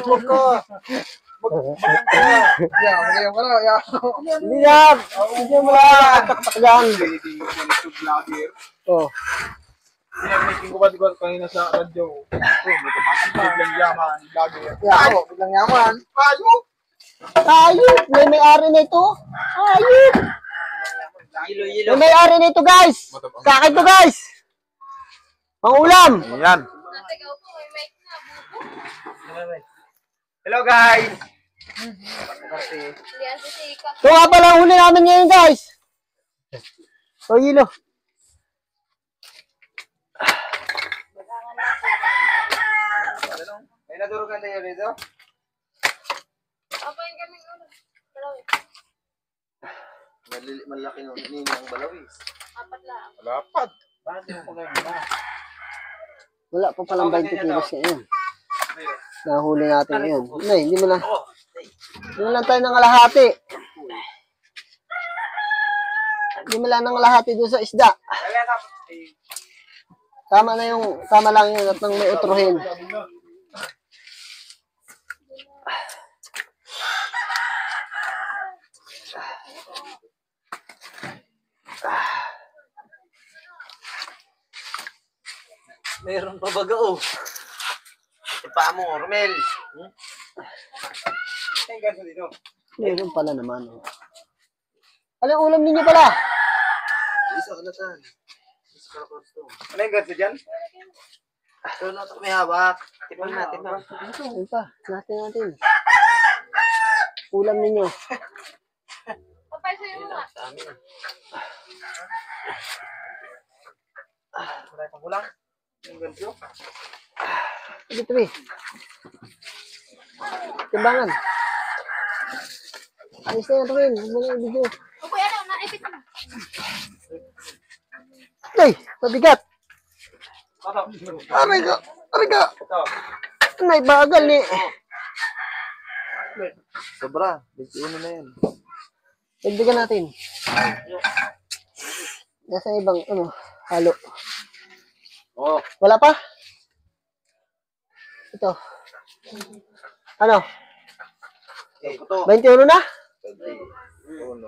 Huwag ka. Hindi yan. Hindi mo lang. Yan. Oh. Pinag-making ko ba di ba kanina sa radyo? Biglang yaman, vlogger. Yan. Biglang yaman. Payo! Ayun. May may-ari na ito. Ayun. May may-ari na ito, guys. Sa akin to, guys. Ang ulam. Ayan. Hello guys! Ito nga pala ang huli namin ngayon, guys. O, yelo. May nadurugan tayo rito? Malaki nung ninang balawis. Lapat. Wala pa palang 20 kilos ngayon. Nahuli natin ngayon. Hindi mo lang tayo ng kalahati. Hindi mo lang ng kalahati doon sa isda. Tama lang yun at nang may utrohin. Meron pa baga oh. Ipa mo, Romel. Ay, ganso dito. Meron pala naman. Alang ulam ninyo pala? Isa ka na tan. Isa ka na gusto. Ano yung ganso dyan? So, no, may hawak. Tipang natin ba? Ayun pa. Natin. Ulam ninyo. Papay sa'yo mo nga. Wala pang kulang. Yung ganso. Dito eh. Timbangan. Ayos na yan, Rin. Huwag mo na i-video. O kuya daw, naipit mo. Ay, mabigat. Aray ka. Ay, bagal ni. Sobra. 21 na yan. Dagdagan natin. Nasa ibang, halo. Oh. Wala pa? Ito. Ano? 21 na? 21.